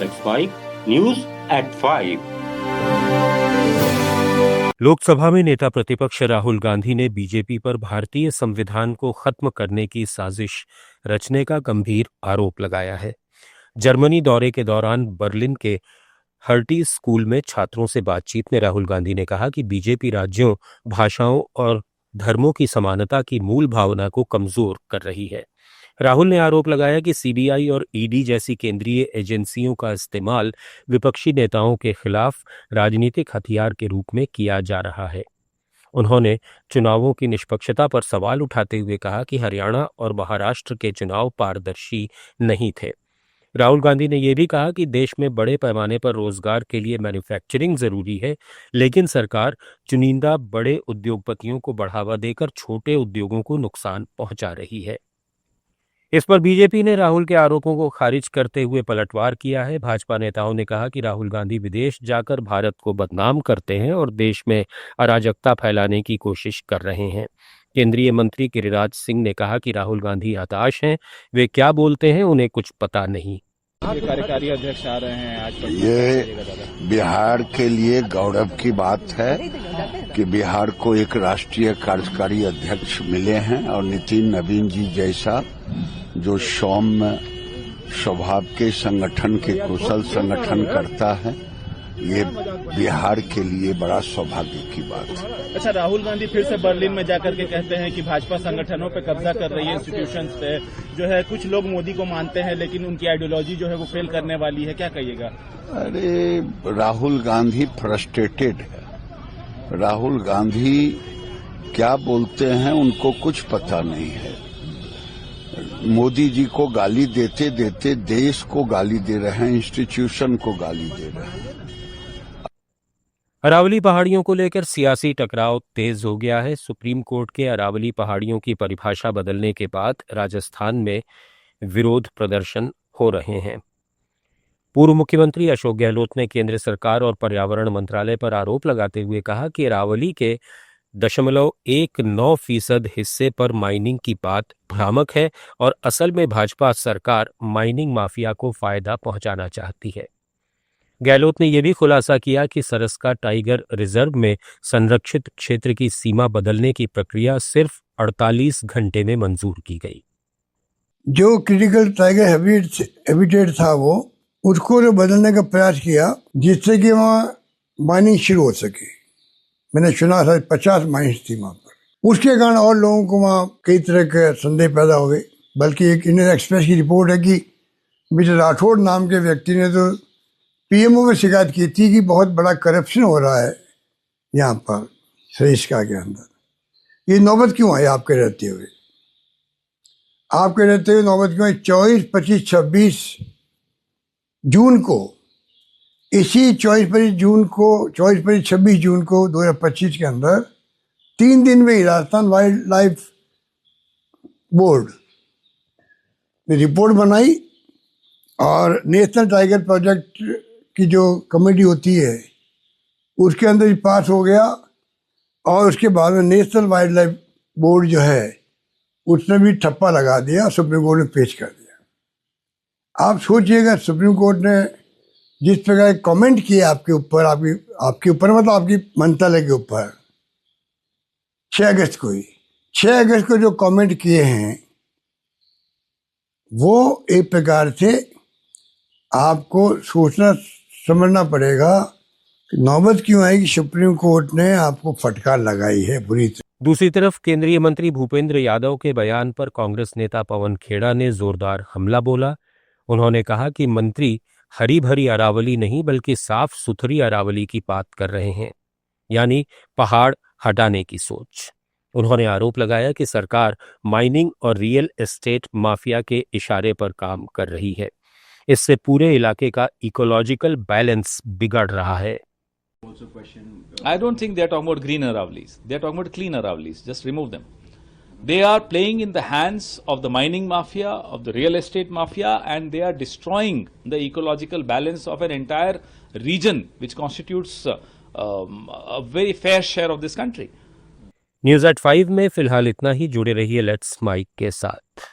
Let's Mike, News at 5। Lok Sabha में नेता प्रतिपक्ष राहुल गांधी ने बीजेपी पर भारतीय संविधान को खत्म करने की साजिश रचने का गंभीर आरोप लगाया है। जर्मनी दौरे के दौरान बर्लिन के हर्टी स्कूल में छात्रों से बातचीत में राहुल गांधी ने कहा कि बीजेपी राज्यों, भाषाओं और धर्मों की समानता की मूल भावना को कमजोर कर रही है। राहुल ने आरोप लगाया कि सीबीआई और ईडी जैसी केंद्रीय एजेंसियों का इस्तेमाल विपक्षी नेताओं के खिलाफ राजनीतिक हथियार के रूप में किया जा रहा है। उन्होंने चुनावों की निष्पक्षता पर सवाल उठाते हुए कहा कि हरियाणा और महाराष्ट्र के चुनाव पारदर्शी नहीं थे। राहुल गांधी ने यह भी कहा कि देश में बड़े पैमाने पर रोजगार के लिए मैन्युफैक्चरिंग जरूरी है, लेकिन सरकार चुनिंदा बड़े उद्योगपतियों को बढ़ावा देकर छोटे उद्योगों को नुकसान पहुंचा रही है। इस पर बीजेपी ने राहुल के आरोपों को खारिज करते हुए पलटवार किया है। भाजपा नेताओं ने कहा कि राहुल गांधी विदेश जाकर भारत को बदनाम करते हैं और देश में अराजकता फैलाने की कोशिश कर रहे हैं। केंद्रीय मंत्री गिरिराज सिंह ने कहा कि राहुल गांधी हताश हैं, वे क्या बोलते हैं उन्हें कुछ पता नहीं। कार्यकारी अध्यक्ष आ रहे हैं आज। ये बिहार के लिए गौरव की बात है कि बिहार को एक राष्ट्रीय कार्यकारी अध्यक्ष मिले हैं और नितिन नवीन जी जैसा जो सौम्य स्वभाव के संगठन के कुशल संगठन करता है, ये बिहार के लिए बड़ा सौभाग्य की बात है। अच्छा, राहुल गांधी फिर से बर्लिन में जाकर के कहते हैं कि भाजपा संगठनों पे कब्जा कर रही है, इंस्टीट्यूशंस पे जो है। कुछ लोग मोदी को मानते हैं, लेकिन उनकी आइडियोलॉजी जो है वो फेल करने वाली है, क्या कहिएगा? अरे, राहुल गांधी फ्रस्ट्रेटेड है। राहुल गांधी क्या बोलते हैं उनको कुछ पता नहीं है। मोदी जी को गाली देते देते देश को गाली दे रहे हैं, इंस्टीट्यूशन को गाली दे रहे हैं। अरावली पहाड़ियों को लेकर सियासी टकराव तेज हो गया है। सुप्रीम कोर्ट के अरावली पहाड़ियों की परिभाषा बदलने के बाद राजस्थान में विरोध प्रदर्शन हो रहे हैं। पूर्व मुख्यमंत्री अशोक गहलोत ने केंद्र सरकार और पर्यावरण मंत्रालय पर आरोप लगाते हुए कहा कि अरावली के 0.19% हिस्से पर माइनिंग की बात भ्रामक है और असल में भाजपा सरकार माइनिंग माफिया को फायदा पहुंचाना चाहती है। गहलोत ने यह भी खुलासा किया कि सरस्का टाइगर रिजर्व में संरक्षित क्षेत्र की सीमा बदलने की प्रक्रिया सिर्फ 48 घंटे में मंजूर की गई। जो क्रिटिकल टाइगर हैबिटेट था वो उसको बदलने का प्रयास किया जिससे कि वहाँ माइनिंग शुरू हो सके। मैंने सुना था 50 माइन्स थी वहाँ पर। उसके कारण और लोगों को वहाँ कई तरह के संदेह पैदा हो गए। बल्कि एक इंडियन एक्सप्रेस की रिपोर्ट है कि मिस्टर राठौड़ नाम के व्यक्ति ने तो पीएमओ में शिकायत की थी कि बहुत बड़ा करप्शन हो रहा है यहाँ पर सरिस्का के अंदर। ये नौबत क्यों आई आपके रहते हुए? आपके रहते हुए नौबत क्यों आई? 24, 25, 26 जून को, इसी 24, 25, 26 जून को 2025 के अंदर 3 दिन में ही राजस्थान वाइल्ड लाइफ बोर्ड ने रिपोर्ट बनाई और नेशनल टाइगर प्रोजेक्ट की जो कमेटी होती है उसके अंदर ही पास हो गया। और उसके बाद में नेशनल वाइल्ड लाइफ बोर्ड जो है उसने भी ठप्पा लगा दिया, सुप्रीम कोर्ट में पेश कर दिया। आप सोचिएगा, सुप्रीम कोर्ट ने जिस प्रकार कमेंट किया आपके ऊपर, आपके ऊपर मतलब आपकी मंत्रालय के ऊपर 6 अगस्त को जो कमेंट किए हैं वो एक प्रकार से आपको सोचना समझना पड़ेगा कि नौबत क्यों आई कि सुप्रीम कोर्ट ने आपको फटकार लगाई है बुरी तरह। दूसरी तरफ केंद्रीय मंत्री भूपेंद्र यादव के बयान पर कांग्रेस नेता पवन खेड़ा ने जोरदार हमला बोला। उन्होंने कहा कि मंत्री हरी भरी अरावली नहीं बल्कि साफ सुथरी अरावली की बात कर रहे हैं, यानी पहाड़ हटाने की सोच। उन्होंने आरोप लगाया कि सरकार माइनिंग और रियल एस्टेट माफिया के इशारे पर काम कर रही है। इससे पूरे इलाके का इकोलॉजिकल बैलेंस बिगड़ रहा है। I don't think they are talking about green Aravallis. They are talking about clean Aravallis. Just remove them. They are playing in the hands of the mining mafia, of the real estate mafia, and they are destroying the ecological balance of an entire region which constitutes a very fair share of this country. News eight 5 में फिलहाल इतना ही। जुड़े रहिए let's mic के साथ।